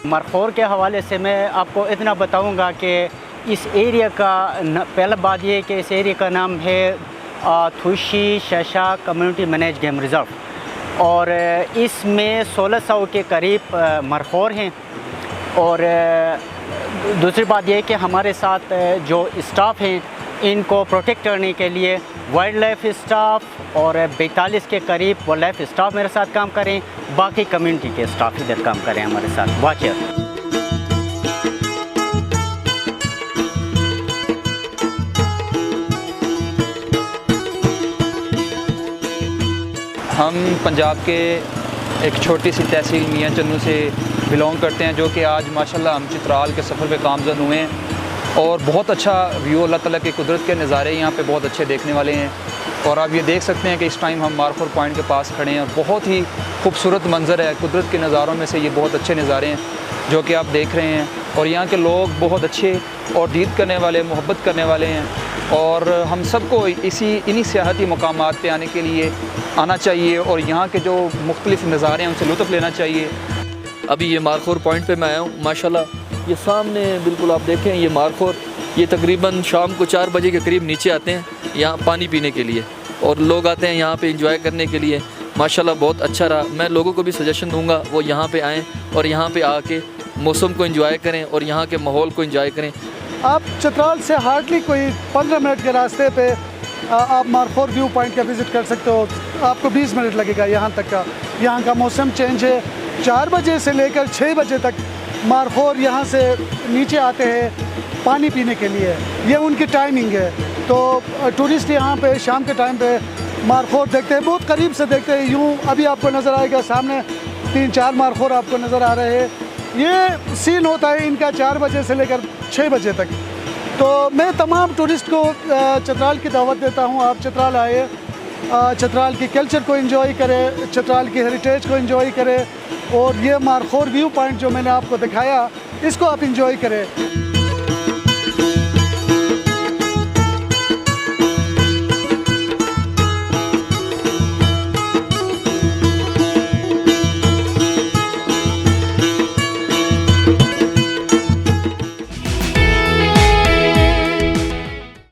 मरखोर के हवाले से मैं आपको इतना बताऊंगा कि इस एरिया का पहला बात ये है कि इस एरिया का नाम है थुशी शशा कम्युनिटी मैनेज गेम रिज़र्व और इसमें 1600 के करीब मरखोर हैं। और दूसरी बात यह है कि हमारे साथ जो स्टाफ हैं इनको प्रोटेक्ट करने के लिए वाइल्ड लाइफ स्टाफ और 42 के करीब वाइल्ड लाइफ स्टाफ मेरे साथ काम करें, बाकी कम्युनिटी के स्टाफ इधर काम करें हमारे साथ वाचर। हम पंजाब के एक छोटी सी तहसील मियाँ चन्नू से बिलोंग करते हैं, जो कि आज माशाल्लाह हम चित्राल के सफ़र पे कामज़द हुए हैं और बहुत अच्छा व्यू अल्लाह ताला के कुदरत के नज़ारे यहाँ पे बहुत अच्छे देखने वाले हैं। और आप ये देख सकते हैं कि इस टाइम हम मारखोर पॉइंट के पास खड़े हैं और बहुत ही खूबसूरत मंज़र है। कुदरत के नज़ारों में से ये बहुत अच्छे नज़ारे हैं जो कि आप देख रहे हैं। और यहाँ के लोग बहुत अच्छे और दीद करने वाले, मोहब्बत करने वाले हैं और हम सबको इन्हीं सियाहती मकामात पे आने के लिए आना चाहिए और यहाँ के जो मुख्तलिफ़ नज़ारे हैं उनसे लुत्फ़ लेना चाहिए। अभी ये मारखोर पॉइंट पे मैं आया हूँ माशाल्लाह। ये सामने बिल्कुल आप देखें ये मारखोर, ये तकरीबन शाम को 4 बजे के करीब नीचे आते हैं यहाँ पानी पीने के लिए और लोग आते हैं यहाँ पे एंजॉय करने के लिए। माशाल्लाह बहुत अच्छा रहा। मैं लोगों को भी सजेशन दूँगा वो यहाँ पे आएँ और यहाँ पे आके मौसम को एंजॉय करें और यहाँ के माहौल को एंजॉय करें। आप चित्राल से हार्डली कोई 15 मिनट के रास्ते पे आप मारखोर व्यू पॉइंट का विज़िट कर सकते हो। आपको 20 मिनट लगेगा यहाँ तक का। यहाँ का मौसम चेंज है। 4 बजे से लेकर 6 बजे तक मारखोर यहाँ से नीचे आते हैं पानी पीने के लिए, ये उनकी टाइमिंग है। तो टूरिस्ट यहाँ पे शाम के टाइम पे मारखोर देखते हैं, बहुत करीब से देखते हैं। यूँ अभी आपको नज़र आएगा सामने 3-4 मारखोर आपको नज़र आ रहे हैं। ये सीन होता है इनका 4 बजे से लेकर 6 बजे तक। तो मैं तमाम टूरिस्ट को चित्राल की दावत देता हूँ, आप चित्राल आए, चित्राल की कल्चर को एंजॉय करें, चित्राल की हेरिटेज को एंजॉय करें और ये मारखोर व्यू पॉइंट जो मैंने आपको दिखाया इसको आप एंजॉय करें।